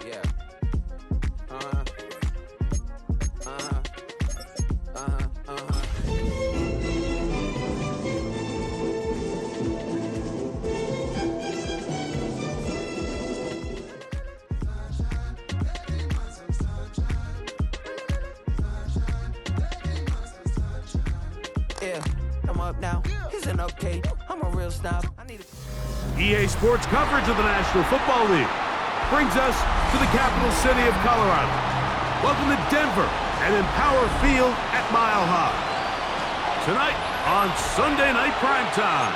Yeah. Uh-huh. Uh-huh. Uh-huh. Uh-huh. Yeah, I'm up now. Isn't okay. I'm a real snob. I need a EA Sports coverage of the National Football League brings us to the capital city of Colorado. Welcome to Denver and Empower Field at Mile High. Tonight on Sunday Night Primetime,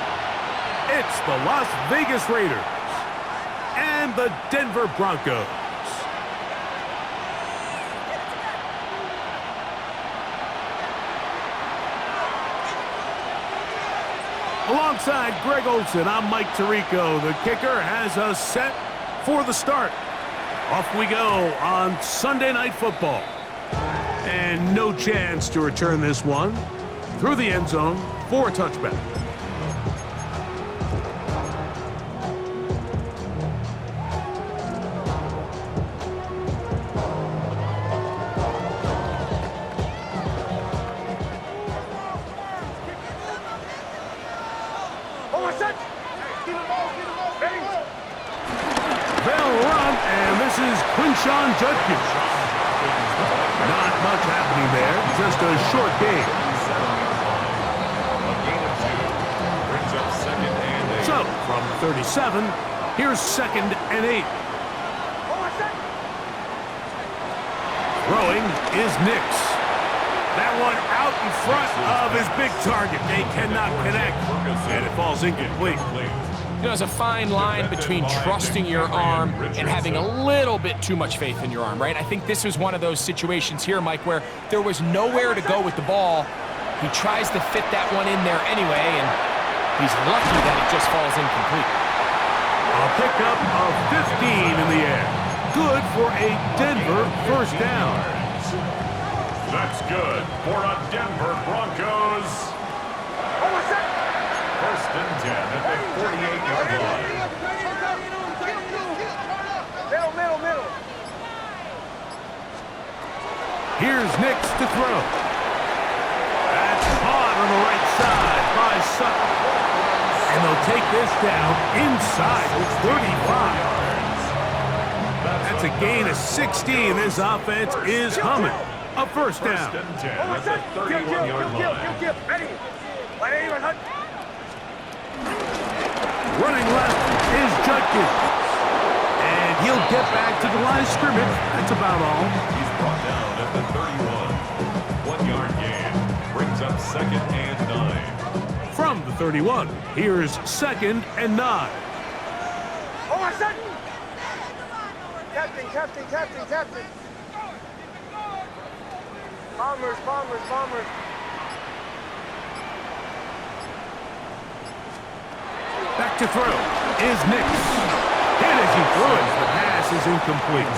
it's the Las Vegas Raiders and the Denver Broncos. Alongside Greg Olson, I'm Mike Tirico. The kicker has us set for the start. Off we go on Sunday Night Football. And no chance to return this one through the end zone for a touchback. Sean Judkins. Not much happening there, just a short game. So, from 37, here's 2nd and 8. Throwing is Nix. That one out in front of his big target. They cannot connect, and it falls incomplete. You know, there's a fine line between trusting your arm and having a little bit too much faith in your arm, right? I think this was one of those situations here, Mike, where there was nowhere to go with the ball. He tries to fit that one in there anyway, and he's lucky that it just falls incomplete. A pickup of 15 in the air. Good for a Denver first down. That's good for a Denver Broncos. First and 10 at the 48-yard line. Middle. Here's Nix to throw. That's caught on the right side by Sutton. And they'll take this down inside the 35. That's a gain of 16. This offense is humming. A first down. First and 10 at the 31-yard line. Running left is Judkins. And he'll get back to the line of scrimmage. That's about all. He's brought down at the 31. 1-yard gain. Brings up 2nd and 9. From the 31, here's 2nd and 9. Captain. Bombers. Back to throw is Nix. Hit as he throws. The pass is incomplete.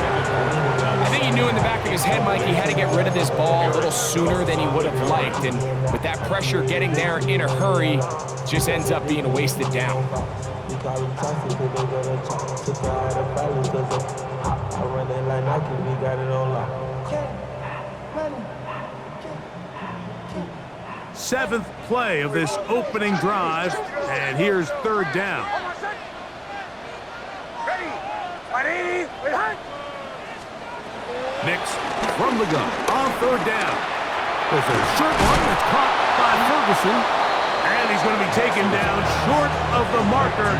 I think he knew in the back of his head, Mike, he had to get rid of this ball a little sooner than he would have liked. And with that pressure getting there in a hurry, just ends up being a wasted down. Seventh play of this opening drive, and here's 3rd down. Nix from the gun on 3rd down. There's a short one that's caught by Ferguson, and he's going to be taken down short of the marker.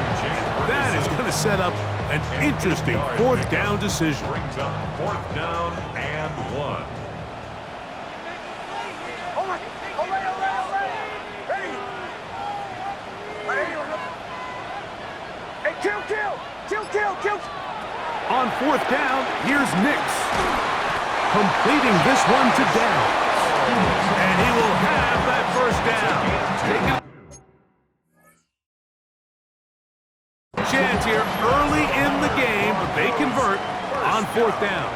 That is going to set up an interesting 4th down decision. Brings up 4th down and 1. Kill. On 4th down, here's Nix. Completing this one to Downs. And he will have that first down. Chance here early in the game, but they convert on 4th down.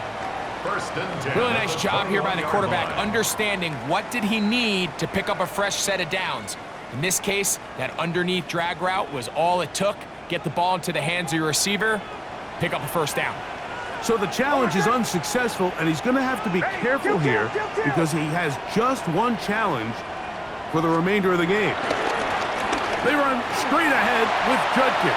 First and 10. Really nice job here by the quarterback, understanding what did he need to pick up a fresh set of downs. In this case, that underneath drag route was all it took. Get the ball into the hands of your receiver, pick up a first down. So the challenge is unsuccessful, and he's going to have to be careful here because he has just one challenge for the remainder of the game. They run straight ahead with Judkins.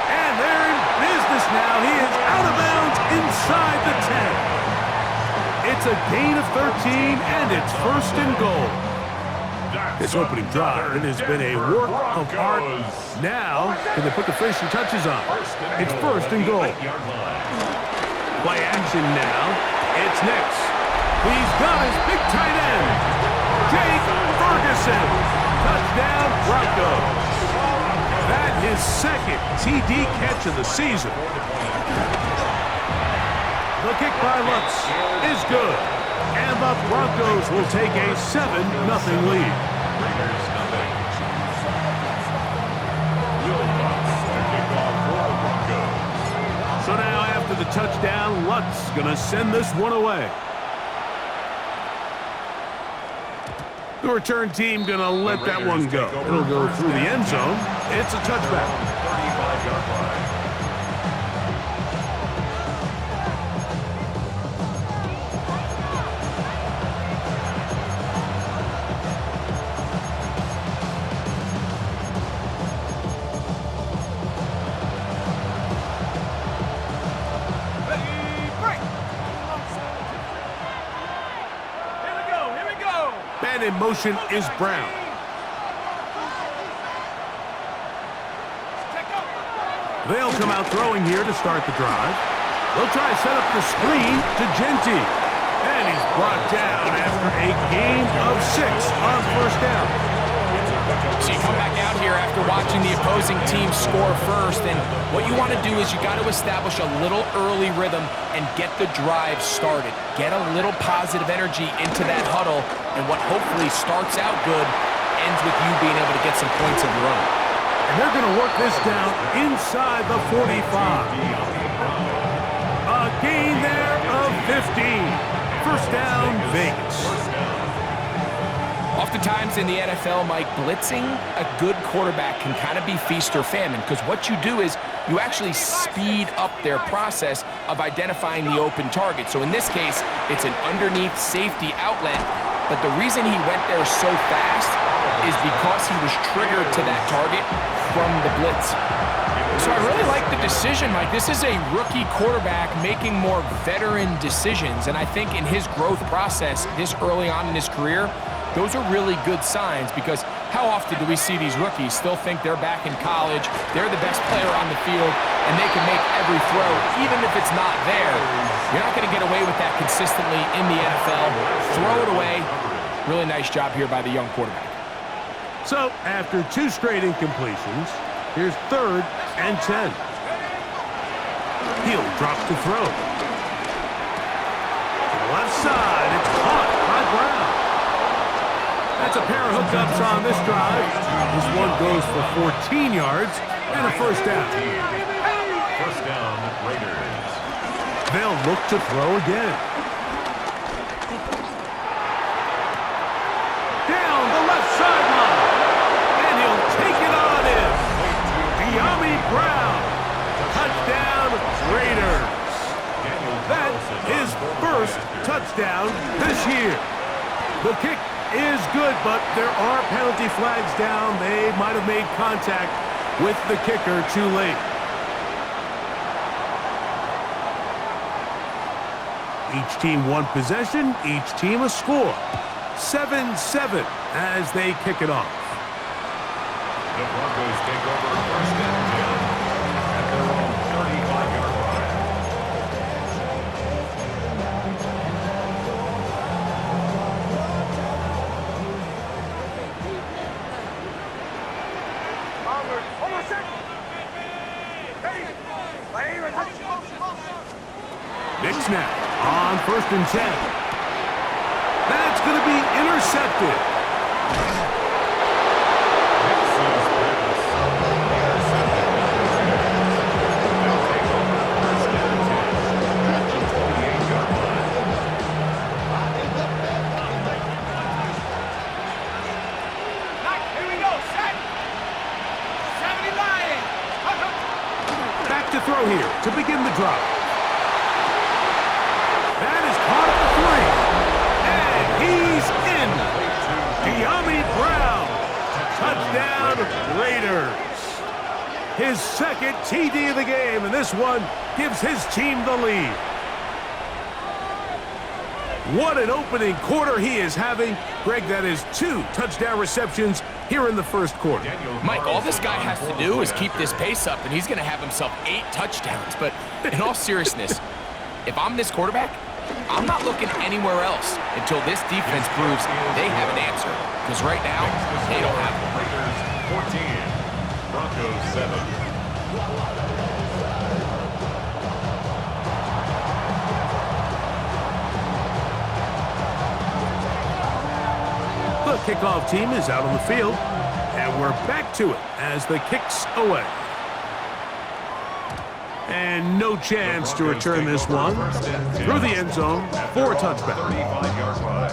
And they're in business now. He is out of bounds inside the 10. It's a gain of 13, and it's first and goal. This opening drive, it has been a work of art. Now, can they put the finishing touches on? It's first and goal. Play action now. It's Nix. He's got his big tight end, Jake Ferguson. Touchdown, Broncos. That his second TD catch of the season. The kick by Lutz is good. And the Broncos will take a 7-0 lead. Raiders nothing. Will Lutz to kick off for the Broncos. So now after the touchdown, Lutz gonna send this one away. The return team gonna let that one go. It'll go through the end zone. It's a touchback. 35-yard line. And in motion is Brown. They'll come out throwing here to start the drive. They'll try to set up the screen to Genty. And he's brought down after a gain of 6 on first down. So you come back out here after watching the opposing team score first, and what you want to do is you got to establish a little early rhythm and get the drive started. Get a little positive energy into that huddle, and what hopefully starts out good ends with you being able to get some points of your own. And they're going to work this down inside the 45. A gain there of 15. First down, Vegas. Oftentimes in the NFL, Mike, blitzing a good quarterback can kind of be feast or famine, because what you do is you actually speed up their process of identifying the open target. So in this case, it's an underneath safety outlet, but the reason he went there so fast is because he was triggered to that target from the blitz. So I really like the decision, Mike. This is a rookie quarterback making more veteran decisions, and I think in his growth process this early on in his career, those are really good signs, because how often do we see these rookies still think they're back in college, they're the best player on the field, and they can make every throw, even if it's not there. You're not going to get away with that consistently in the NFL. Throw it away. Really nice job here by the young quarterback. So, after 2 straight incompletions, here's 3rd and 10. He'll drop to throw. To the left side, it's caught by Brown. That's a pair of hookups on this drive. This one goes for 14 yards and a first down. First down, Raiders. They'll look to throw again. Down the left sideline. And he'll take it on in. De'Ami Brown. Touchdown, Raiders. That's his first touchdown this year. The kick is good, but there are penalty flags down. They might have made contact with the kicker too late. Each team one possession, each team a score. 7-7 as they kick it off. The Broncos take over first and 10 at their own 35-yard line. Big snap on first and 10. That's going to be intercepted. Back to throw here to begin the drive. Touchdown, Raiders. His second TD of the game, and this one gives his team the lead. What an opening quarter he is having. Greg, that is 2 touchdown receptions here in the first quarter. Mike, all this guy has to do is keep this pace up, and he's going to have himself 8 touchdowns. But in all seriousness, if I'm this quarterback, I'm not looking anywhere else until this defense proves they have an answer. Because right now, they don't have one. Raiders 14, Broncos 7. The kickoff team is out on the field, and we're back to it as the kick's away. And no chance to return this one through the end zone for a touchback. 35-yard line.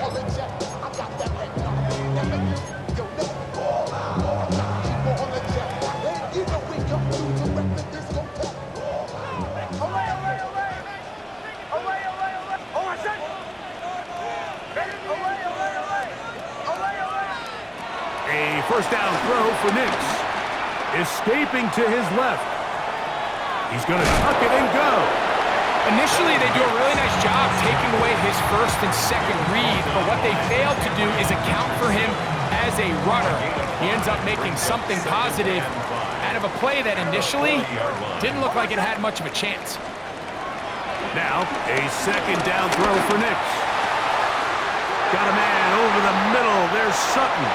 A first down throw for Nix. Escaping to his left. He's going to tuck it and go. Initially, they do a really nice job taking away his first and second read, but what they failed to do is account for him as a runner. He ends up making something positive out of a play that initially didn't look like it had much of a chance. Now, a second down throw for Nix. Got a man over the middle. There's Sutton.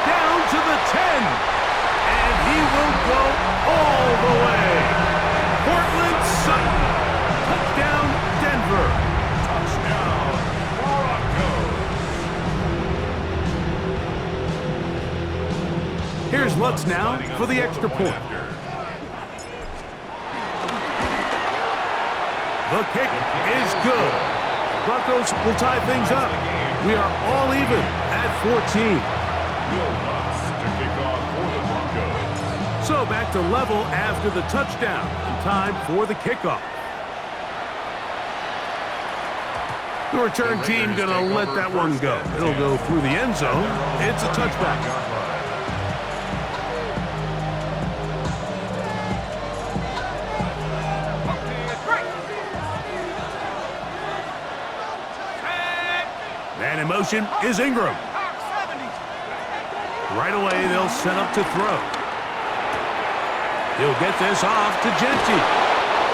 Down to the 10. And he will go all the way. Portland Sutton. Touchdown, Denver. Touchdown, Broncos. Here's Lutz now for the extra point. The kick is good. Broncos will tie things up. We are all even at 14. Will Lutz to kick off for the Broncos. So back to level after the touchdown. And time for the kickoff. The return team going to let that one go. It'll go through the end zone. It's a touchback. Man in motion is Ingram. Right away, they'll set up to throw. He'll get this off to Genty.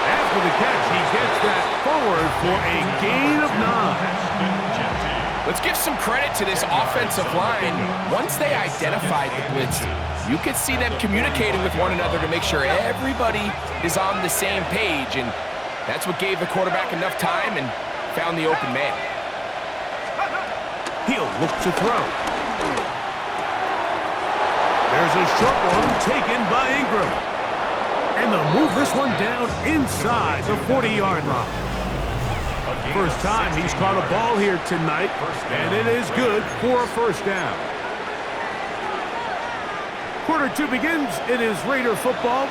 After the catch, he gets that forward for a gain of 9. Let's give some credit to this offensive line. Once they identified the blitz, you could see them communicating with one another to make sure everybody is on the same page, and that's what gave the quarterback enough time and found the open man. He'll look to throw. There's a short one taken by Ingram. And they'll move this one down inside the 40-yard line. First time he's caught a ball here tonight, and it is good for a first down. Quarter 2 begins. It is Raider football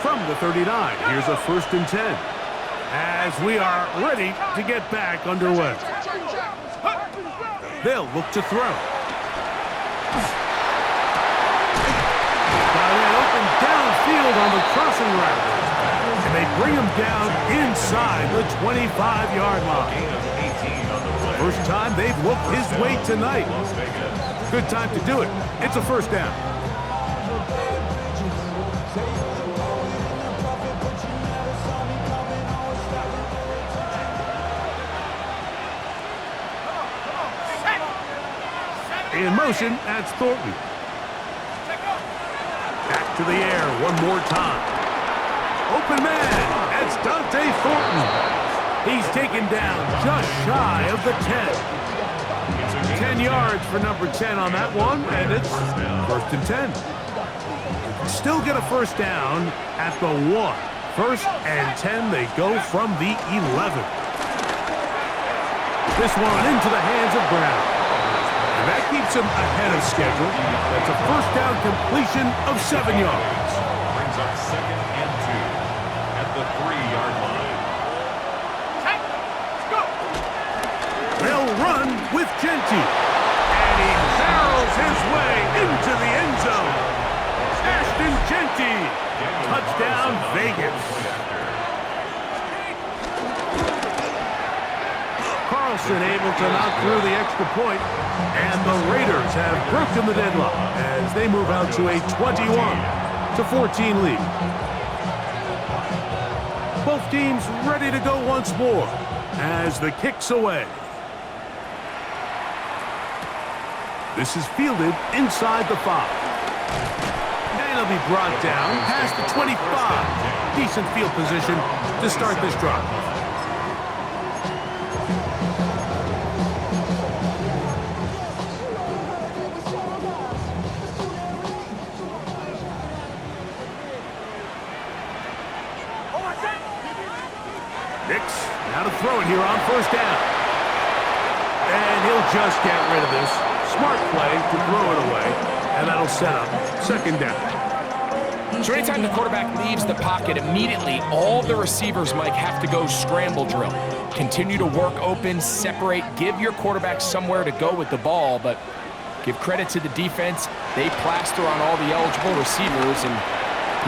from the 39. Here's a 1st and 10 as we are ready to get back underway. They'll look to throw. Got it open downfield on the crossing route. And they bring him down inside the 25-yard line. First time they've looked his way tonight. Good time to do it. It's a first down. In motion, that's Thornton. Back to the air one more time. Open man, that's Dante Thornton. He's taken down just shy of the 10. 10 yards for number 10 on that one, and it's 1st and 10. Still get a first down at the 1. 1st and 10, they go from the 11. This one into the hands of Brown. And that keeps him ahead of schedule. That's a first down completion of 7 yards. Brings up 2nd and 2 at the 3-yard line. They'll run with Genty. And he barrels his way into the Touchdown, Vegas. Carlson able to knock through the extra point, and the Raiders have broken the deadlock as they move out to a 21-14 lead. Both teams ready to go once more as the kick's away. This is fielded inside the 5. And it'll be brought down past the 25. Decent field position to start this drive. Nix, now to throw it here on first down. And he'll just get rid of this. Smart play to throw it away, and that'll set up second down. So anytime the quarterback leaves the pocket, immediately all the receivers, Mike, have to go scramble drill. Continue to work open, separate, give your quarterback somewhere to go with the ball, but give credit to the defense. They plaster on all the eligible receivers, and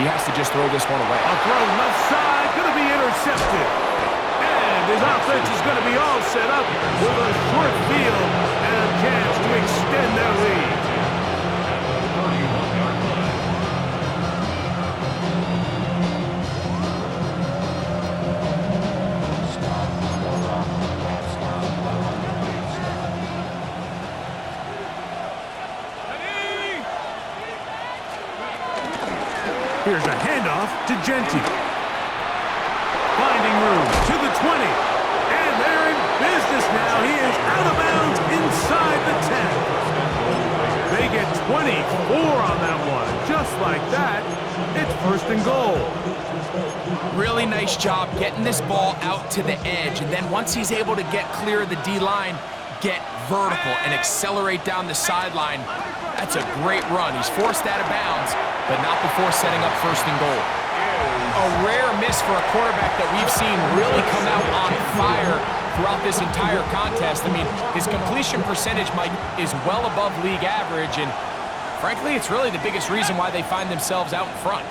he has to just throw this one away. A throw left side, going to be intercepted. And his offense is going to be all set up with a short field and a chance to extend their lead. Here's a handoff to Genty. Finding room to the 20. And they're in business now. He is out of bounds inside the 10. They get 24 on that one. Just like that, it's first and goal. Really nice job getting this ball out to the edge. And then once he's able to get clear of the D-line, get vertical and accelerate down the sideline. That's a great run. He's forced out of bounds, but not before setting up first and goal. A rare miss for a quarterback that we've seen really come out on fire throughout this entire contest. I mean, his completion percentage, Mike, is well above league average, and frankly, it's really the biggest reason why they find themselves out in front.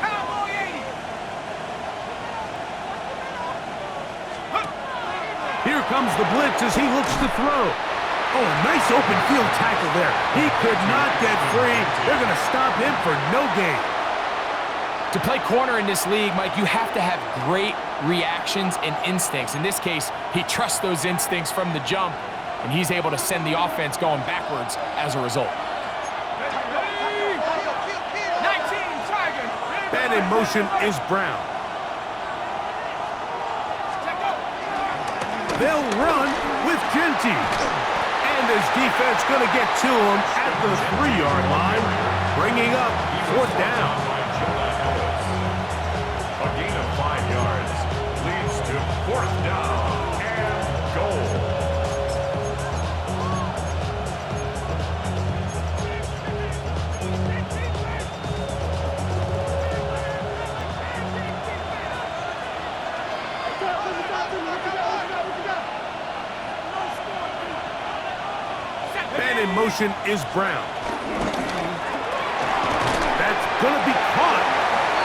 Here comes the blitz as he looks to throw. Oh, a nice open field tackle there. He could not get free. They're going to stop him for no gain. To play corner in this league, Mike, you have to have great reactions and instincts. In this case, he trusts those instincts from the jump, and he's able to send the offense going backwards as a result. And in motion is Brown. They'll run with Genty. And his defense going to get to him at the 3-yard line, bringing up fourth down. A gain of 5 yards leads to fourth down and goal. And in motion is Brown. That's going to be caught.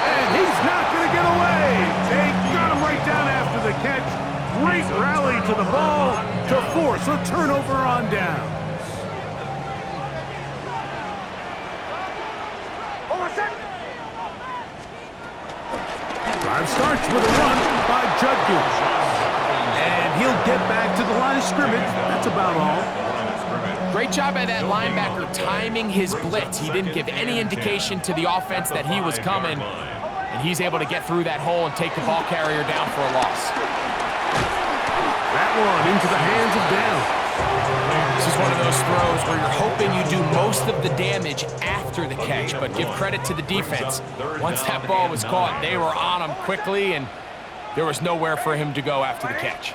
And he's not going to get away. They got him right down after the catch. Great rally to the ball to force a turnover on downs. Drive starts with a run by Judkins. And he'll get back to the line of scrimmage. That's about all. Great job by that linebacker timing his blitz. He didn't give any indication to the offense that he was coming, and he's able to get through that hole and take the ball carrier down for a loss. That one into the hands of Down. This is one of those throws where you're hoping you do most of the damage after the catch, but give credit to the defense. Once that ball was caught, they were on him quickly, and there was nowhere for him to go after the catch.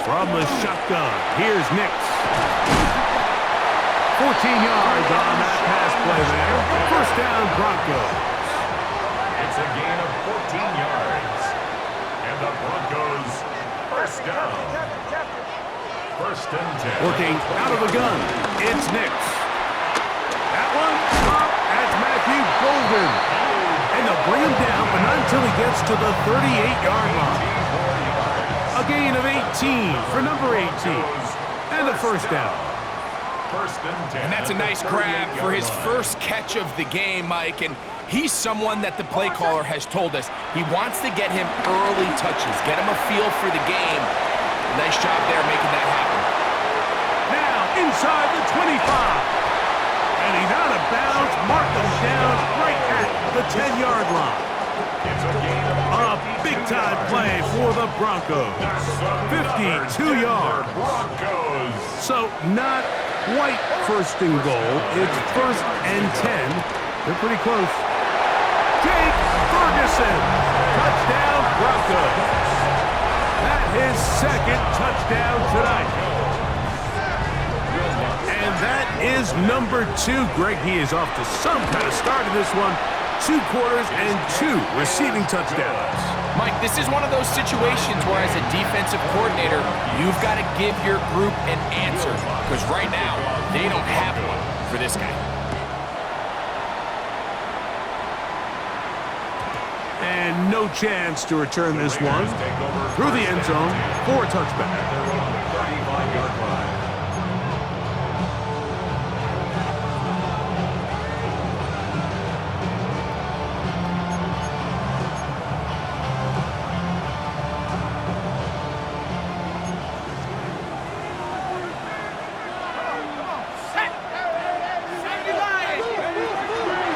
From the shotgun, here's Nix. 14 yards on that pass play there. First down, Broncos. It's a gain of 14 yards. And the Broncos first down. First and 10. Working out of the gun, it's Nix. That one, that's Matthew Golden. And the bring him down, but not until he gets to the 38-yard line. A gain of 18 for number 18. And a first down. And that's a nice grab for his first catch of the game, Mike. And he's someone that the play caller has told us he wants to get him early touches, get him a feel for the game. Nice job there making that happen. Now inside the 25. And he's out of bounds, marked him down right at the 10-yard line. A big-time play for the Broncos. 52 yards. So not quite first and goal. It's first and 10. They're pretty close. Jake Ferguson. Touchdown, Broncos. That's his second touchdown tonight. And that is number 2. Greg, he is off to some kind of start in this one. 2 quarters and 2 receiving touchdowns. Mike, this is one of those situations where as a defensive coordinator, you've got to give your group an answer. Because right now, they don't have one for this guy. And no chance to return this one through the end zone for a touchback.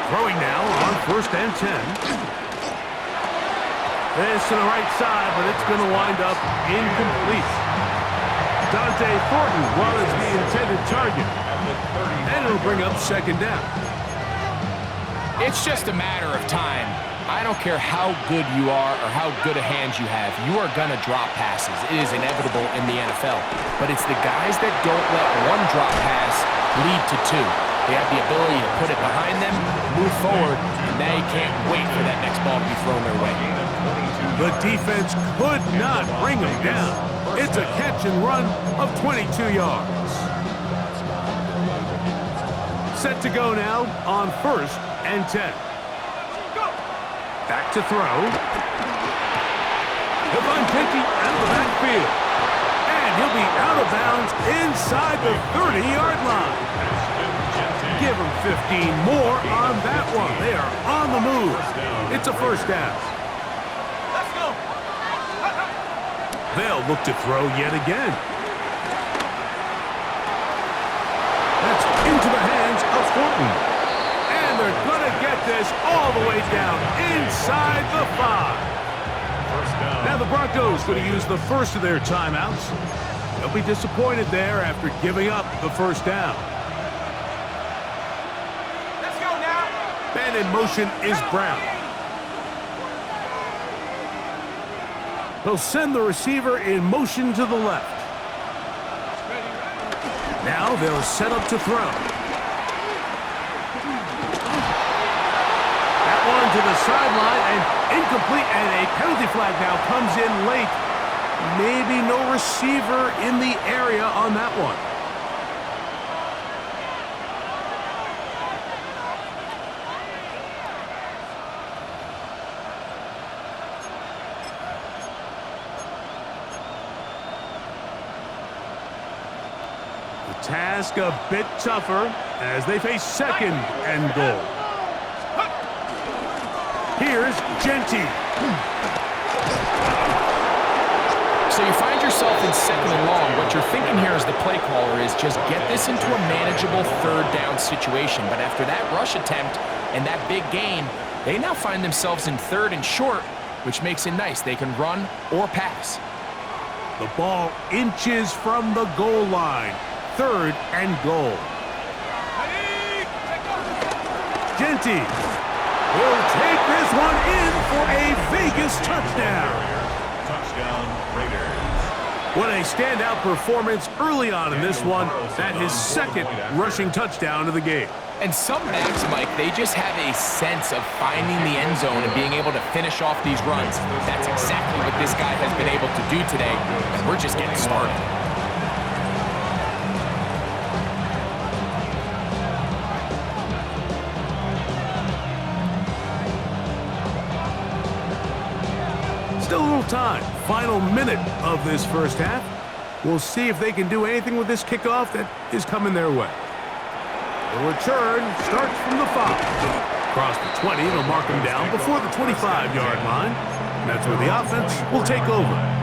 Throwing now on first and 10. This to the right side, but it's going to wind up incomplete. Dante Thornton was the intended target. And it'll bring up second down. It's just a matter of time. I don't care how good you are or how good a hand you have, you are going to drop passes. It is inevitable in the NFL. But it's the guys that don't let one drop pass lead to 2. They have the ability to put it behind them, move forward, and they can't wait for that next ball to be thrown their way. The defense could not bring him down. It's a catch and run of 22 yards. Set to go now on first and 10. Back to throw. He'll find Pinky out of the backfield. And he'll be out of bounds inside the 30-yard line. Give him 15 more on that one. They are on the move. It's a first down. Let's go. They'll look to throw yet again. That's into the hands of Thornton. And they're going to get this all the way down inside the 5. Now the Broncos going to use the first of their timeouts. They'll be disappointed there after giving up the first down. And in motion is Brown. They'll send the receiver in motion to the left. Now they'll set up to throw. That one to the sideline and incomplete, and a penalty flag now comes in late. Maybe no receiver in the area on that one. Task a bit tougher as they face second and goal. Here's Genty. So you find yourself in second and long. What you're thinking here as the play caller is just get this into a manageable third down situation. But after that rush attempt and that big gain, they now find themselves in third and short, which makes it nice. They can run or pass. The ball inches from the goal line. Third and goal. Genty will take this one in for a Vegas touchdown. Touchdown, Raiders. What a standout performance early on in this one. That his second rushing touchdown of the game. And some backs, Mike, they just have a sense of finding the end zone and being able to finish off these runs. That's exactly what this guy has been able to do today, and we're just getting started. Still a little time. Final minute of this first half. We'll see if they can do anything with this kickoff that is coming their way. The return starts from the 5. Across the 20, they'll mark him down before the 25-yard line. And that's where the offense will take over.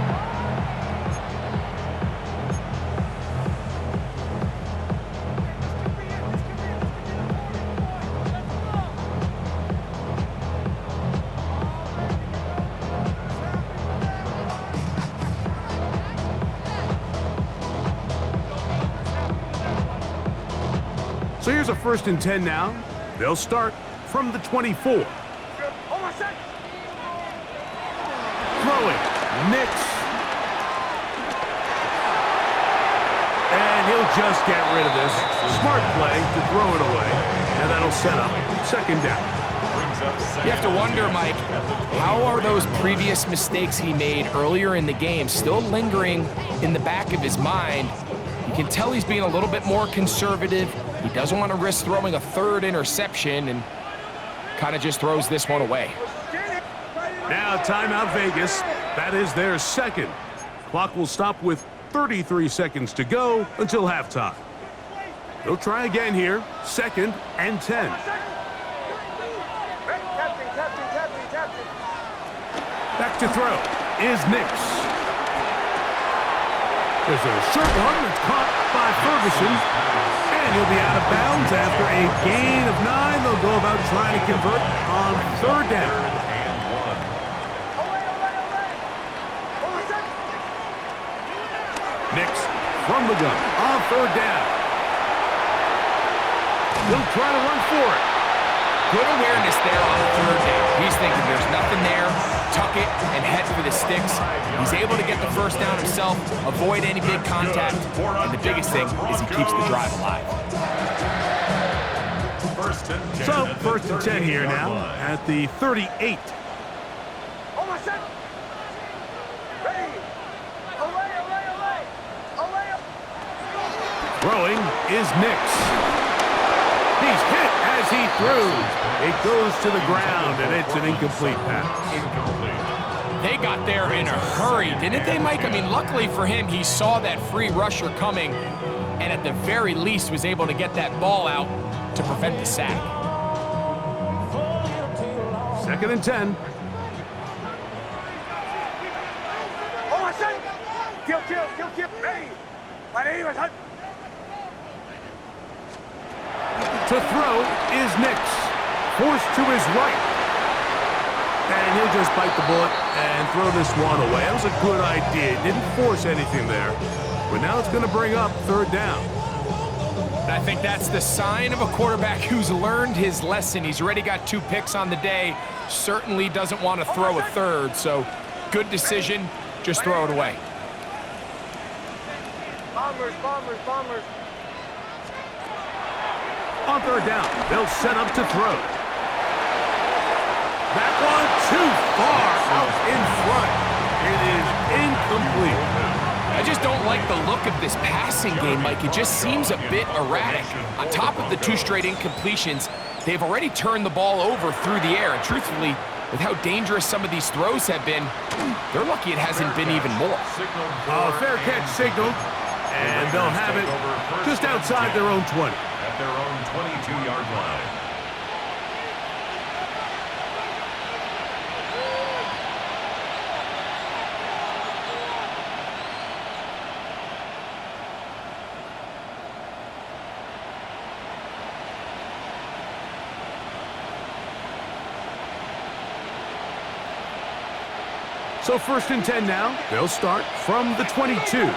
So here's a 1st and 10 now. They'll start from the 24. Throwing, Nix. And he'll just get rid of this. Smart play to throw it away. And that'll set up 2nd down. You have to wonder, Mike, how are those previous mistakes he made earlier in the game still lingering in the back of his mind? You can tell he's being a little bit more conservative. He doesn't want to risk throwing a 3rd interception and kind of just throws this one away. Now timeout Vegas. That is their 2nd. Clock will stop with 33 seconds to go until halftime. They'll try again here. 2nd and 10. Back to throw is Nix. There's a short one that's caught by Ferguson. And he'll be out of bounds after a gain of 9. They'll go about trying to convert on 3rd down. Nix from the gun on 3rd down. He'll try to run for it. Good awareness there on 3rd down. He's thinking there's nothing there. Tuck it and head for the sticks. He's able to get the 1st down himself, avoid any big contact, and the biggest thing is he keeps the drive alive. So, 1st and 10 here now at the 38. Throwing is Nix. He's hit as he throws. It goes to the ground, and it's an incomplete pass. They got there in a hurry, didn't they, Mike? I mean, luckily for him, he saw that free rusher coming, and at the very least was able to get that ball out to prevent the sack. 2nd and 10. To throw is Nix. Forced to his right. And he'll just bite the bullet and throw this one away. That was a good idea. Didn't force anything there. But now it's going to bring up 3rd down. I think that's the sign of a quarterback who's learned his lesson. He's already got 2 picks on the day. Certainly doesn't want to throw a 3rd. So good decision. Just throw it away. Bombers. On 3rd down, they'll set up to throw. That one too far out in front. It is incomplete. I just don't like the look of this passing game, Mike. It just seems a bit erratic. On top of the 2 straight incompletions, they've already turned the ball over through the air. And truthfully, with how dangerous some of these throws have been, they're lucky it hasn't been even more. Fair catch signaled, and they'll have it just outside their own 20. At their own 22-yard line. So 1st and 10 now. They'll start from the 22.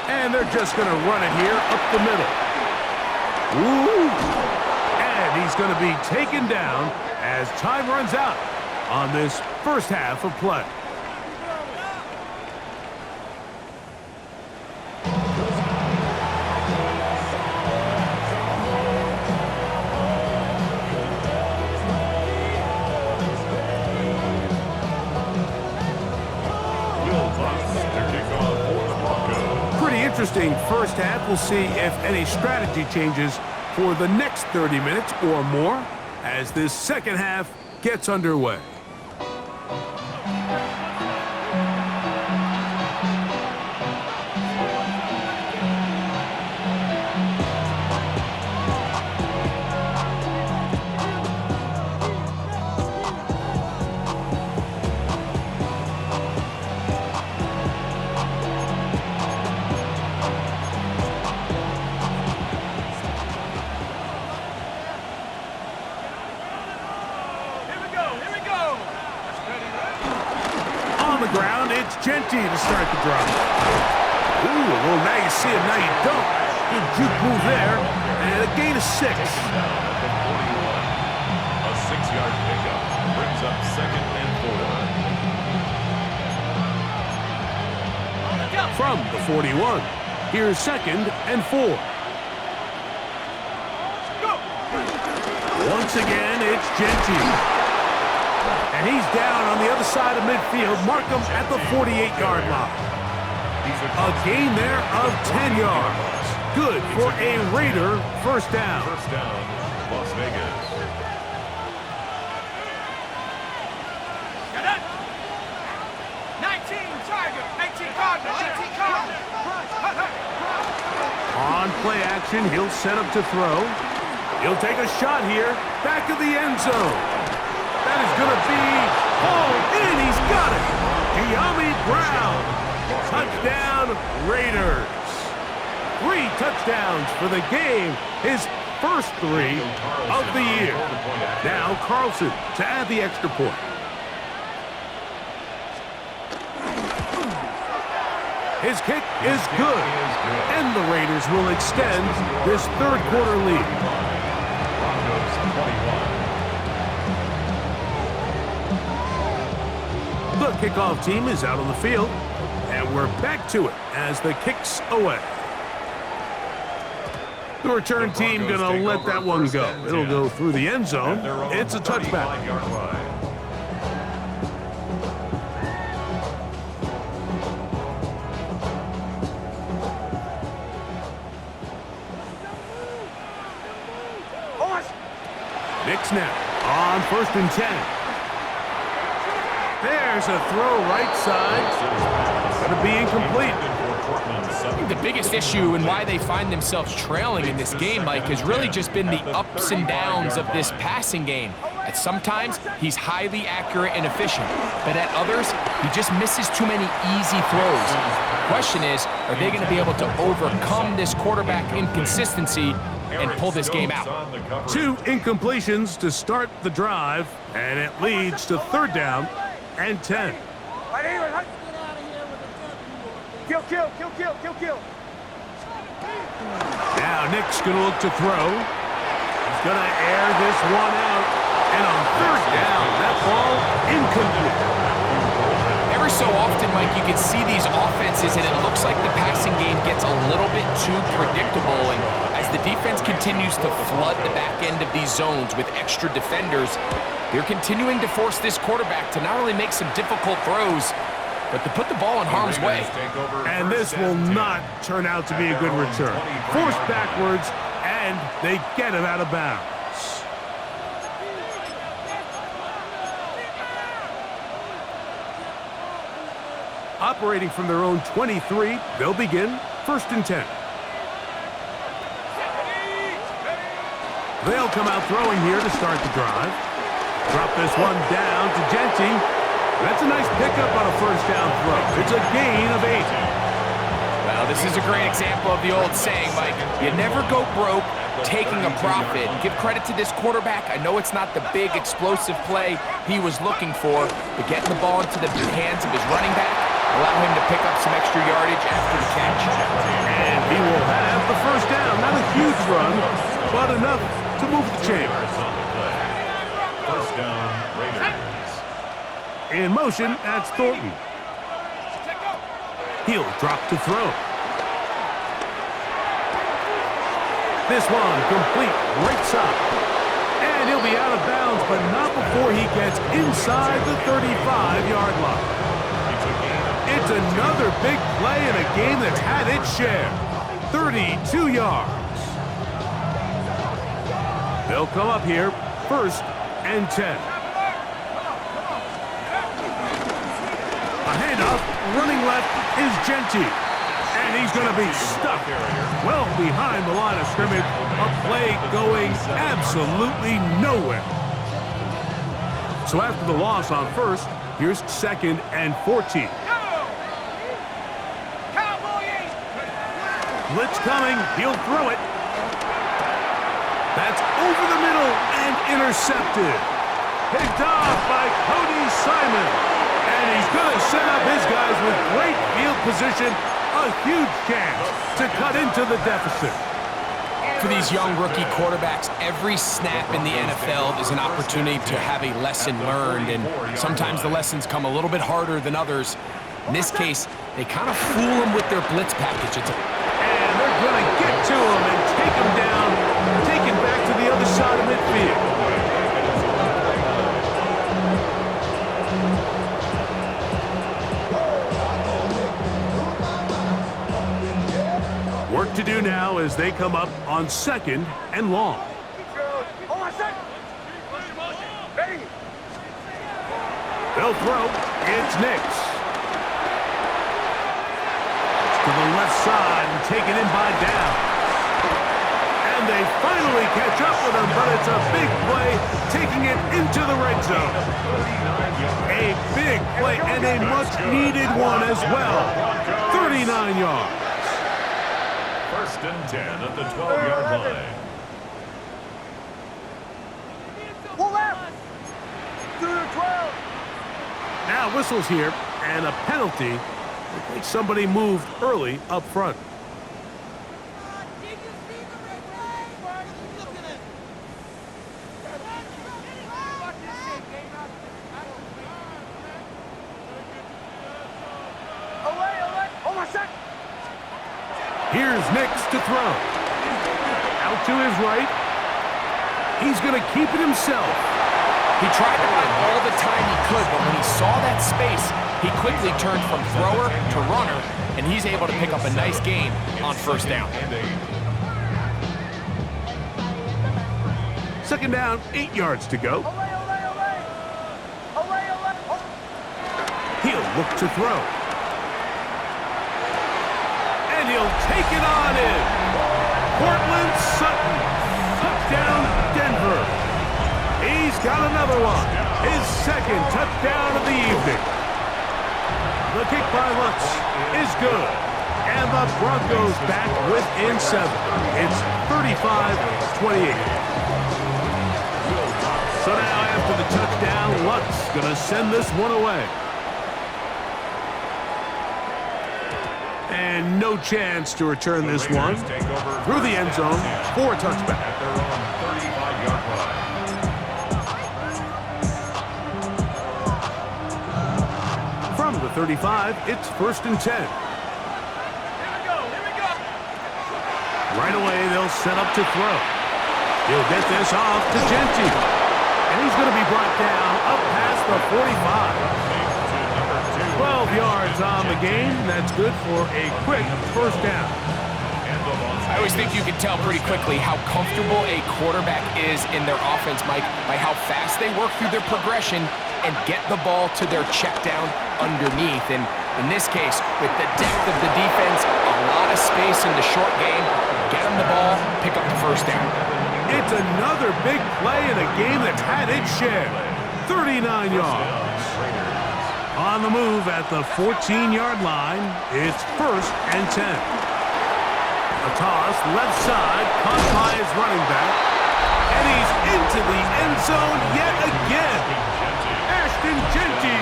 And they're just going to run it here up the middle. Ooh. And he's going to be taken down as time runs out on this first half of play. Interesting first half. We'll see if any strategy changes for the next 30 minutes or more as this second half gets underway. the ground, it's Genty to start the drive. Ooh, well, now you see it, now you don't. Good juke move there, and a gain of 6. A 6-yard pickup brings up 2nd and 4. From the 41, here's 2nd and 4. Once again, it's Genty. And he's down on the other side of midfield. Mark him at the 48-yard line. A gain there of 10 yards. Good for a Raider first down. First down, Las Vegas. Got it. 19 Tiger, 18 Cardinal, 18 Cardinal. On play action, he'll set up to throw. He'll take a shot here. Back of the end zone. That is going to be hauled in. He's got it. De'Ami Brown. Touchdown, Raiders. 3 touchdowns for the game. His first 3 of the year. Now Carlson to add the extra point. His kick is good. And the Raiders will extend this third quarter lead. Broncos 21. The kickoff team is out on the field, and we're back to it as the kick's away. The return team going to let that one go. It'll go through the end zone. It's a touchback. Nick snap on 1st and 10. There's a throw right side. Going to be incomplete. I think the biggest issue and why they find themselves trailing in this game, Mike, has really just been the ups and downs of this passing game. At sometimes, he's highly accurate and efficient, but at others, he just misses too many easy throws. The question is, are they going to be able to overcome this quarterback inconsistency and pull this game out? 2 incompletions to start the drive, and it leads to 3rd down and 10. Kill. Now Nick's going to look to throw. He's going to air this one out. And on 3rd down, that ball incomplete. Every so often, Mike, you can see these offenses, and it looks like the passing game gets a little bit too predictable. And as the defense continues to flood the back end of these zones with extra defenders, they're continuing to force this quarterback to not only make some difficult throws, but to put the ball in harm's way. And this will not turn out to be a good return. Forced backwards, and they get him out of bounds. Operating from their own 23, they'll begin 1st and 10. They'll come out throwing here to start the drive. Drop this one down to Genty. That's a nice pickup on a 1st down throw. It's a gain of 8. Well, this is a great example of the old saying, Mike. You never go broke taking a profit. And give credit to this quarterback. I know it's not the big explosive play he was looking for, but getting the ball into the hands of his running back, allow him to pick up some extra yardage after the catch. And he will have the 1st down. Not a huge run, but enough to move the chain. First down, Raiders. In motion, that's Thornton. He'll drop to throw. This one complete right side. And he'll be out of bounds, but not before he gets inside the 35-yard line. It's another big play in a game that's had its share. 32 yards. They'll come up here, 1st and 10. A handoff, running left is Genty. And he's going to be stuck well behind the line of scrimmage. A play going absolutely nowhere. So after the loss on 1st, here's 2nd and 14. Blitz coming, he'll throw it. That's over the middle and intercepted. Picked off by Cody Simon. And he's going to set up position, a huge chance to cut into the deficit. For these young rookie quarterbacks, every snap in the NFL is an opportunity to have a lesson learned, and sometimes the lessons come a little bit harder than others. In this case, they kind of fool them with their blitz package. And they're going to get to him and take him down, take him back to the other side of midfield. Work to do now as they come up on 2nd and long. They'll throw. It's Nix. To the left side and taken in by Down. And they finally catch up with him, but it's a big play, taking it into the red zone. A big play and a much-needed one as well. 39 yards. 1st and 10 at the 12-yard line. Pull left. Through the 12. Now whistles here, and a penalty. Looks like somebody moved early up front. Here's Nix to throw. Out to his right. He's going to keep it himself. He tried to buy all the time he could, but when he saw that space, he quickly turned from thrower to runner, and he's able to pick up a nice gain on 1st down. 2nd down, 8 yards to go. He'll look to throw. And he'll take it on in. Cortland Sutton. Touchdown, Denver. He's got another one. His 2nd touchdown of the evening. The kick by Lutz is good. And the Broncos back within 7. It's 35-28. So now after the touchdown, Lutz going to send this one away. And no chance to return this one through the end zone for a touchback. At their own 35-yard line. From the 35, it's 1st and 10. Here we go. Right away, they'll set up to throw. He'll get this off to Genty. And he's going to be brought down up past the 45. 12 yards on the game. That's good for a quick 1st down. I always think you can tell pretty quickly how comfortable a quarterback is in their offense, Mike, by how fast they work through their progression and get the ball to their check down underneath. And in this case, with the depth of the defense, a lot of space in the short game, get them the ball, pick up the 1st down. It's another big play in a game that's had its share. 39 yards. On the move at the 14-yard line, it's 1st and 10. A toss left side, caught by his running back, and he's into the end zone yet again. Ashton Genty,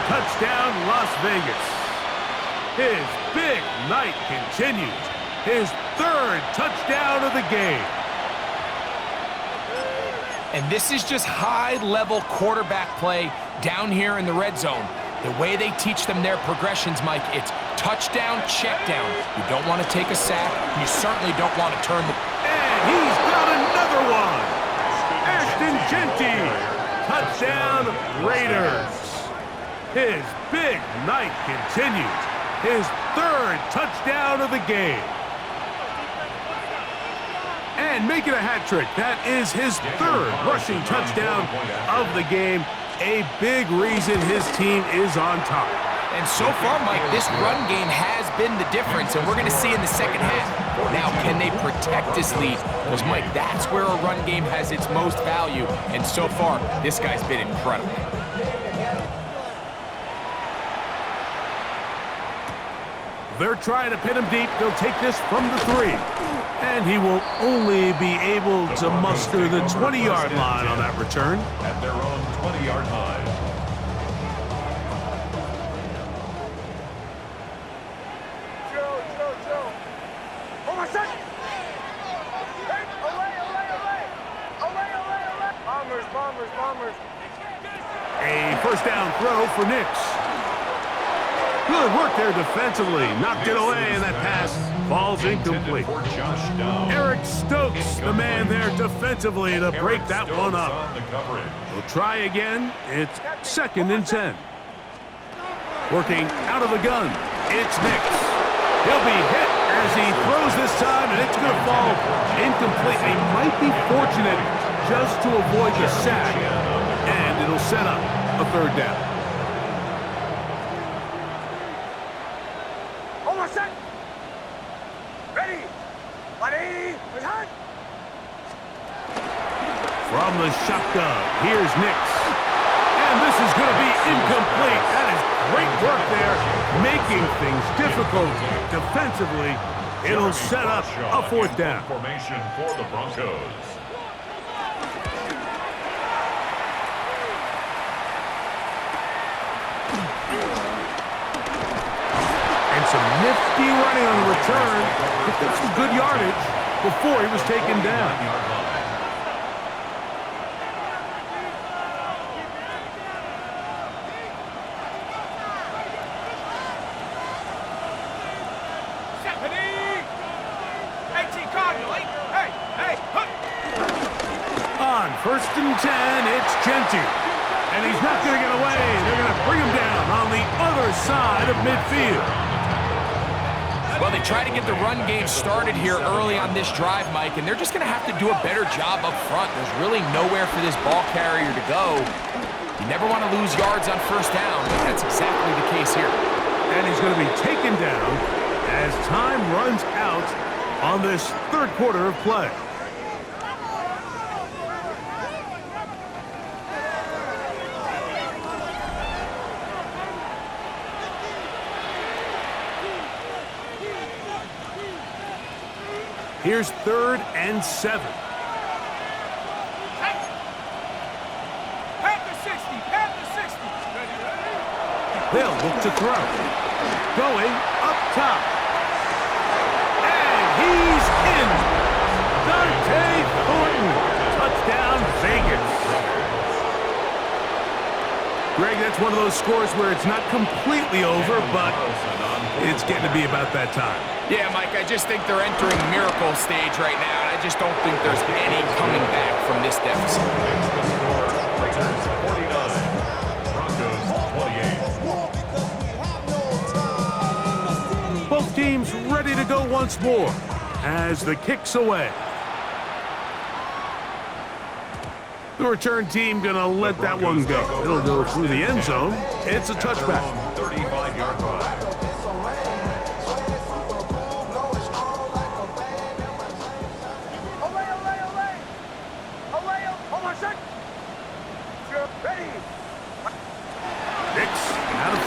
touchdown Las Vegas. His big night continues. His 3rd touchdown of the game. And this is just high-level quarterback play down here in the red zone. The way they teach them their progressions, Mike, it's touchdown, check down. You don't want to take a sack. You certainly don't want to turn the... And he's got another one. Ashton Genty, touchdown Raiders. His big night continues. His 3rd touchdown of the game. And making a hat trick. That is his 3rd rushing touchdown of the game. A big reason his team is on top. And so far, Mike, this run game has been the difference, and we're going to see in the 2nd half. Now, can they protect this lead? Because, Mike, that's where a run game has its most value, and so far, this guy's been incredible. They're trying to pin him deep. They'll take this from the 3. And he will only be able to muster the 20-yard line on that return. At their own 20-yard line. throw for Nix. Good work there defensively. Knocked it away, and that pass falls incomplete. Eric Stokes, the man there defensively to break that one up. We'll try again. It's 2nd and 10. Working out of the gun. It's Nix. He'll be hit as he throws this time, and it's going to fall incomplete. He might be fortunate just to avoid the sack, and it'll set up a 3rd down. From the shotgun, here's Nix. And this is going to be incomplete. That is great work there, making things difficult defensively. It'll set up a 4th down. Formation for the Broncos. And some nifty running on the return. Picked up some good yardage before he was taken down. On 1st and 10, it's Genty. And he's not going to get away. They're going to bring him down on the other side of midfield. Well, they try to get the run game started here early on this drive, Mike, and they're just going to have to do a better job up front. There's really nowhere for this ball carrier to go. You never want to lose yards on 1st down, but that's exactly the case here. And he's going to be taken down as time runs out on this 3rd quarter of play. Here's 3rd and 7. They'll look to throw. Going up top. And he's in. Dante Thornton. Touchdown, Vegas. Greg, that's one of those scores where it's not completely over, but it's getting to be about that time. Yeah, Mike, I just think they're entering miracle stage right now, and I just don't think there's any coming back from this deficit. Raiders 49, Broncos 28. Both teams ready to go once more as the kick's away. The return team going to let that one go. It'll go through the end zone. It's a touchback. 35-yard line.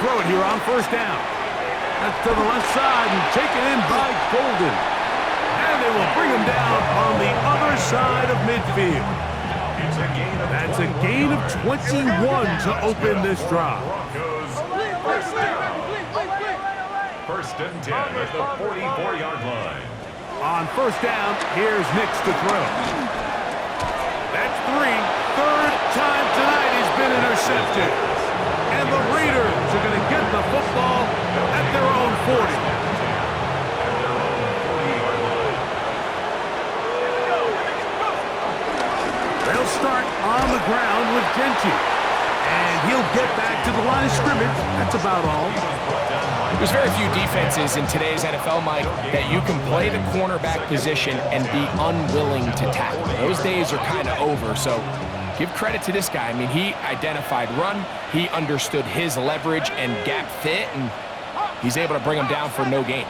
Throw it here on 1st down. That's to the left side and taken in by Golden. And they will bring him down on the other side of midfield. That's a gain of 21 to open this drive. First and 10 at the 44-yard line. On 1st down, here's Nix to throw. That's 3. 3rd time tonight he's been intercepted. And the Raiders are going to get the football at their own 40. They'll start on the ground with Genty. And he'll get back to the line of scrimmage. That's about all. There's very few defenses in today's NFL, Mike, that you can play the cornerback position and be unwilling to tackle. Those days are kind of over, so give credit to this guy. I mean, he identified run, he understood his leverage and gap fit, and he's able to bring him down for no gain.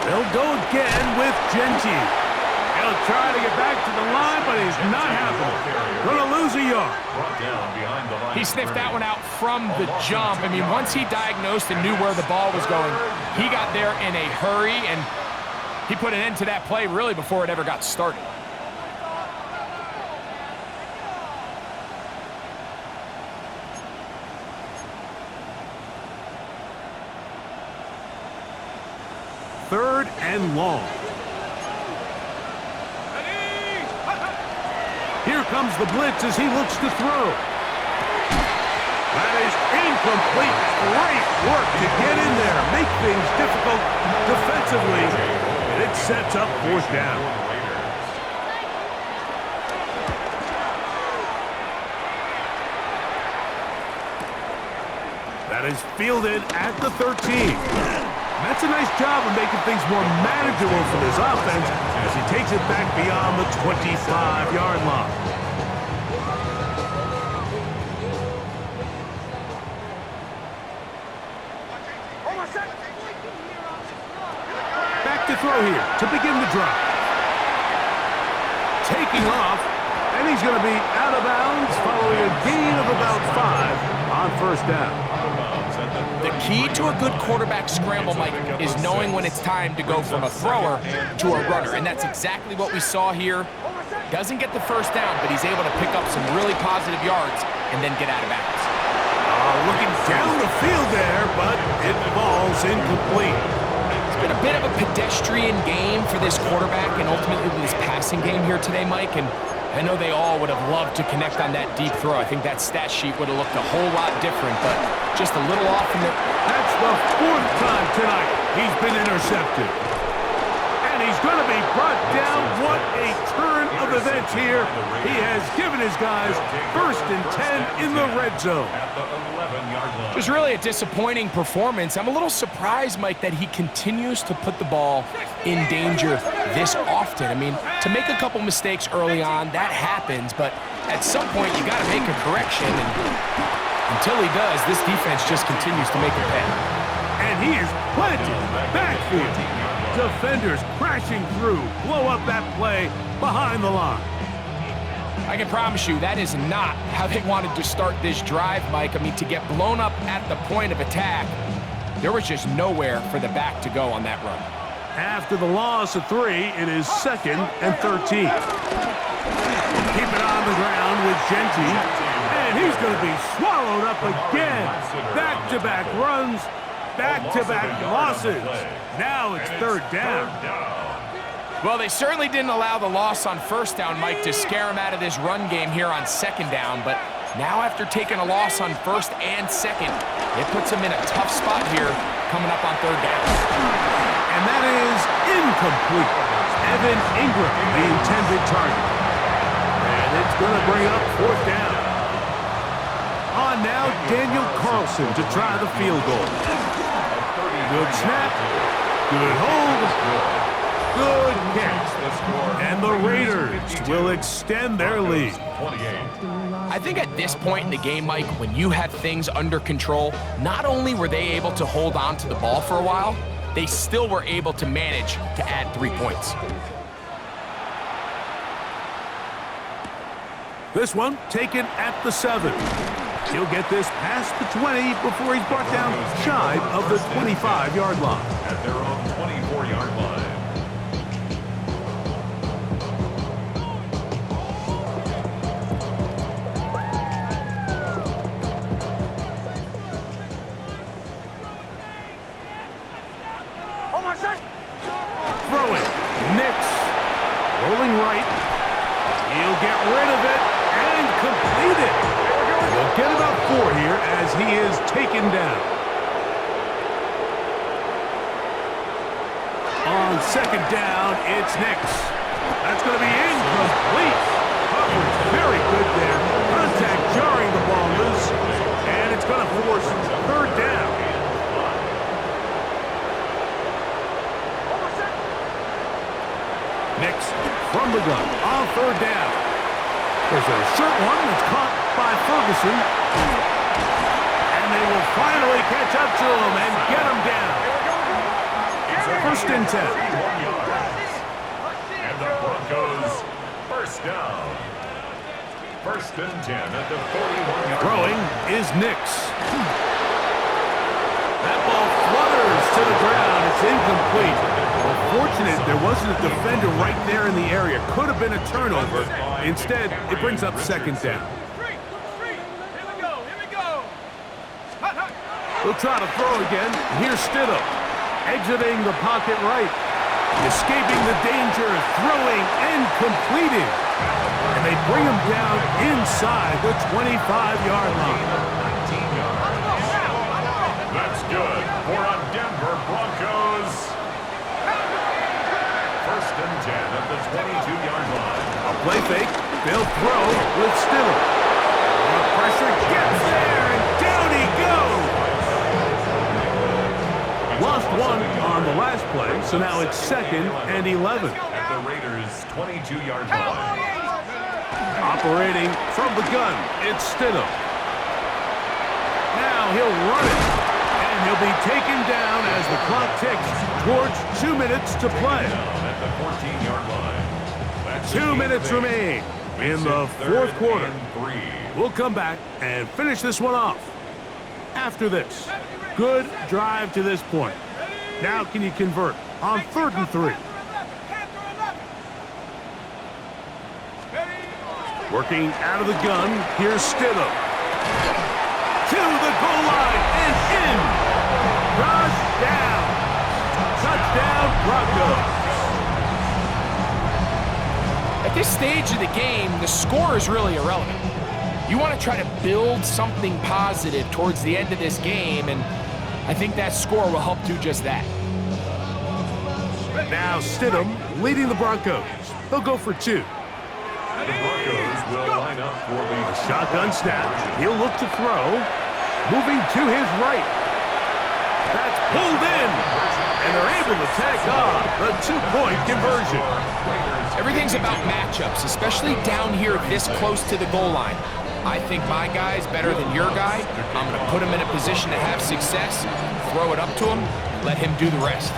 They'll go again with Genty. He'll try to get back to the line, but he's not happening. Going to lose a yard. He sniffed that one out from the jump. I mean, once he diagnosed and knew where the ball was going, he got there in a hurry, and he put an end to that play really before it ever got started. Third and long. Here comes the blitz as he looks to throw. That is incomplete. Great work to get in there, make things difficult defensively, and it sets up fourth down. That is fielded at the 13. That's a nice job of making things more manageable for this offense as he takes it back beyond the 25-yard line. Back to throw here to begin the drive. Taking off, and he's going to be out of bounds following a gain of about 5 on first down. The key to a good quarterback scramble, Mike, is knowing when it's time to go from a thrower to a runner, and that's exactly what we saw here. Doesn't get the first down, but he's able to pick up some really positive yards and then get out of bounds. Looking down the field there, but it falls incomplete. It's been a bit of a pedestrian game for this quarterback and ultimately this passing game here today, Mike, and I know they all would have loved to connect on that deep throw. I think that stat sheet would have looked a whole lot different, but just a little off in the... That's the 4th time tonight he's been intercepted. And he's going to be brought down. What a turn of events here. He has given his guys 1st and 10 in the red zone. It was really a disappointing performance. I'm a little surprised, Mike, that he continues to put the ball in danger this often. I mean, to make a couple mistakes early on, that happens, but at some point you got to make a correction, and until he does, this defense just continues to make a pay. And he is planted in the backfield. Defenders crashing through, blow up that play behind the line. I can promise you that is not how they wanted to start this drive, Mike. I mean, to get blown up at the point of attack, there was just nowhere for the back to go on that run. After the loss of 3, it is 2nd and 13. Keep it on the ground with Genty, and he's going to be swallowed up again. Back-to-back runs, back-to-back losses. Now it's 3rd down. Well, they certainly didn't allow the loss on first down, Mike, to scare him out of this run game here on 2nd down. But now after taking a loss on 1st and 2nd, it puts him in a tough spot here coming up on 3rd down. And that is incomplete. Evan Ingram, the intended target. And it's going to bring up 4th down. On now, Daniel Carlson to try the field goal. Good snap. Good hold. Good catch. And the Raiders will extend their lead. I think at this point in the game, Mike, when you have things under control, not only were they able to hold on to the ball for a while, they still were able to manage to add 3 points. This one taken at the 7. He'll get this past the 20 before he's brought down shy of the 25-yard line. At their own 24-yard line. Throwing. Nix. Rolling right. He'll get rid of it and complete it. He'll get about 4 here as he is taken down. On 2nd down, it's Nix. That's going to be incomplete. Coverage very good there. Contact jarring the ball loose. And it's going to force 3rd down. Nix from the gun on 3rd down. There's a short one that's caught by Ferguson. And they will finally catch up to him and get him down. 1st and 10. And the Broncos, 1st down. 1st and 10 at the 41. Throwing is Nix. That ball flutters to the ground. It's incomplete. Fortunate there wasn't a defender right there in the area. Could have been a turnover. Instead, it brings up 2nd down. We'll try to throw again. Here's Stidham. Exiting the pocket right. Escaping the danger, throwing and completing. And they bring him down inside the 25-yard line. 19 yards. That's good for a Denver Broncos. First and 10 at the 22-yard line. A play fake. They'll throw with Stidham. The pressure gets there, and down he goes. Lost one on the last play, so now it's 2nd and 11. At the Raiders' 22-yard line. Operating from the gun, it's Stidham. Now he'll run it, and he'll be taken down as the clock ticks towards 2 minutes to play. At the 14-yard line. That's 2 minutes remain in the fourth quarter. We'll come back and finish this one off after this. Good drive to this point. Now can you convert on 3rd and 3? Working out of the gun, here's Stidham. To the goal line and in. Touchdown. Touchdown, Broncos. At this stage of the game, the score is really irrelevant. You want to try to build something positive towards the end of this game, and I think that score will help do just that. Now Stidham leading the Broncos. They'll go for 2. The Broncos will line up for the Shotgun snap. He'll look to throw. Moving to his right. That's pulled in. And they're able to tack on the 2-point conversion. Everything's about matchups, especially down here this close to the goal line. I think my guy's better than your guy. I'm going to put him in a position to have success, throw it up to him, let him do the rest.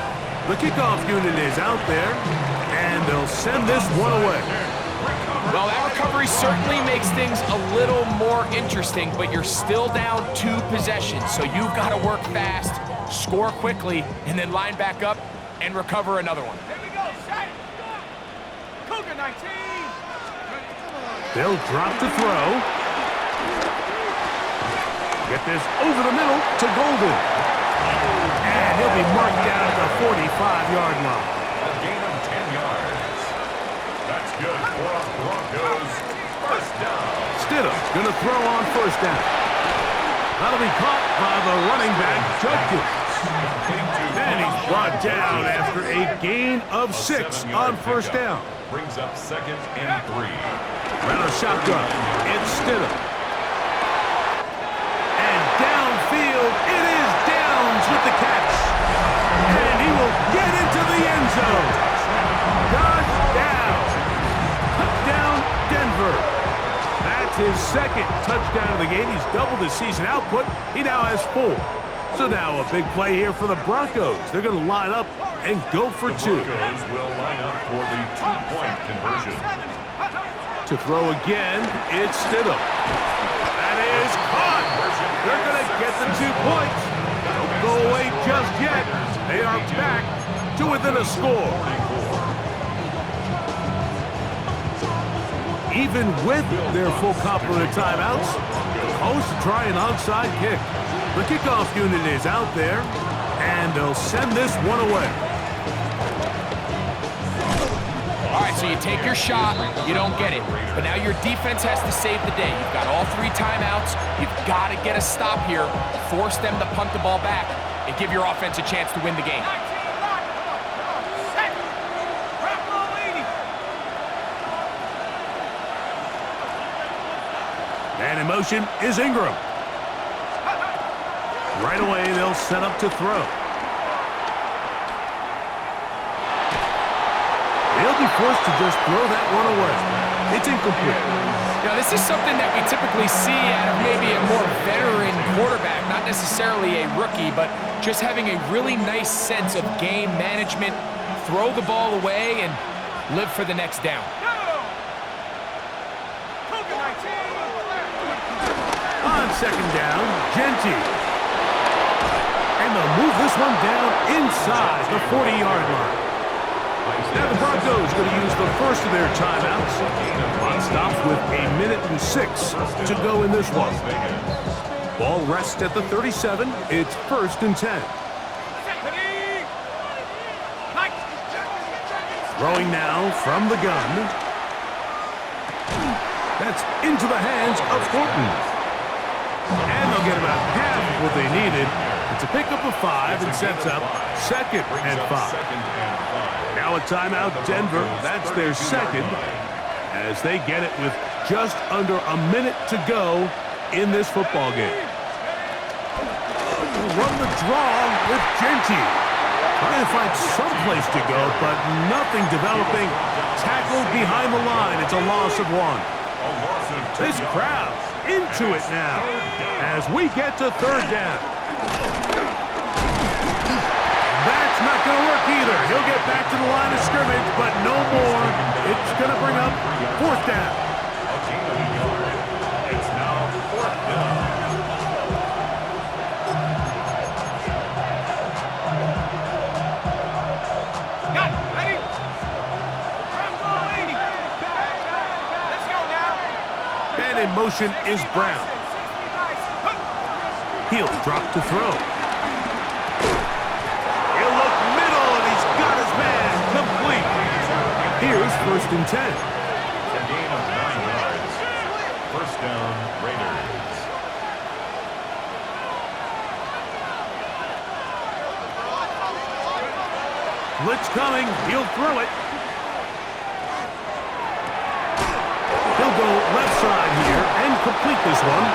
The kickoff unit is out there, and they'll send this one away. Well, that recovery certainly makes things a little more interesting, but you're still down 2 possessions, so you've got to work fast, score quickly, and then line back up and recover another one. Here we go, set. Cougar 19. They'll drop to throw. Get this over the middle to Golden. And he'll be marked down at the 45-yard line. A gain of 10 yards. That's good for a Broncos first down. Stidham going to throw on first down. That'll be caught by the running back, Judkins. And he's brought down after a gain of 6 on first down. Brings up 2nd and 3. Runner shotgun. It's Stidham. And downfield, it is Downs with the catch. And he will get into the end zone. Touchdown. Touchdown, Denver. That's his 2nd touchdown of the game. He's doubled his season output. He now has 4. So now a big play here for the Broncos. They're going to line up and go for 2. Broncos will line up for the 2-point conversion. To throw again, it's Stidham. That is caught. They're going to get the 2 points. Don't go away just yet. They are back to within a score. Even with their full complement of timeouts, the hosts try an onside kick. The kickoff unit is out there, and they'll send this one away. All right, so you take your shot, you don't get it. But now your defense has to save the day. You've got all 3 timeouts. You've got to get a stop here, force them to punt the ball back, and give your offense a chance to win the game. 19 lock. Set. Bronco leading. And in motion is Ingram. Right away, they'll set up to throw. He'll be forced to just throw that one away. It's incomplete. Now, this is something that we typically see out of maybe a more veteran quarterback, not necessarily a rookie, but just having a really nice sense of game management, throw the ball away, and live for the next down. Cougar 19. On second down, Genty. And they'll move this one down inside the 40-yard line. Now the Broncos going to use the first of their timeouts. Clock stops with 1:06 to go in this one. Ball rests at the 37. It's 1st and 10. Throwing now from the gun. That's into the hands of Thornton. And they'll get about half of what they needed. It's a pickup of 5 and sets up 2nd and 5. Now a timeout, Denver. That's their second, as they get it with just under a minute to go in this football game. Run the draw with Genty. Trying to find some place to go, but nothing developing. Tackled behind the line. It's a loss of 1. This crowd's into it now as we get to 3rd down. That's not going to work either. He'll get back to the line of scrimmage, but no more. It's going to bring up 4th down. It's now 4th down. Got it. Ready? I'm going 80. Let's go now. And in motion is Brown. He'll drop to throw. He'll look middle, and he's got his man complete. Here's 1st and 10. A gain of 9 yards. 1st down, Raiders. Blitz coming. He'll throw it. He'll go left side here and complete this one.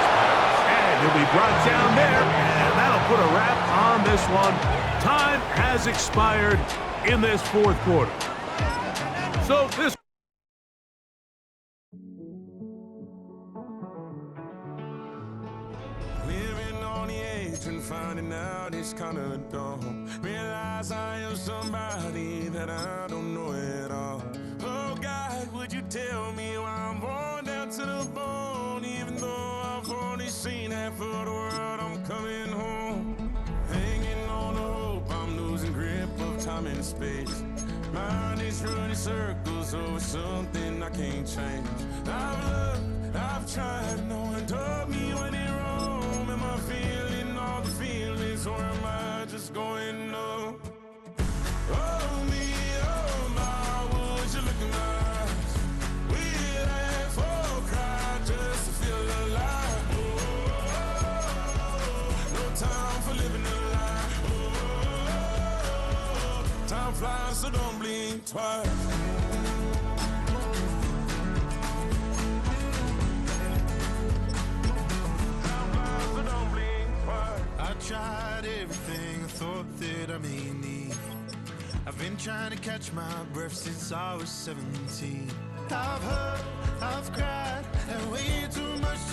And he'll be brought down there, and that'll put a wrap on this one. Time has expired in this 4th quarter. So this Living on the edge and finding out it's kind of dumb. Realize I am somebody that I don't know at all. Oh God, would you tell me why I'm born down to the bone? Even though I've only seen half of the world, I'm coming home. Hanging on the hope, I'm losing grip of time and space. Mind is running circles over something I can't change. I've looked, I've tried, no one told me when it wrong. Am I feeling all the feelings, or am I just going numb? Oh me, oh my, would you look in my eyes? We laugh or cry just to feel alive. Oh, no time for living a lie. Oh, time flies, so don't blink twice. I tried everything I thought that I may need. I've been trying to catch my breath since I was 17. I've hurt, I've cried, and way too much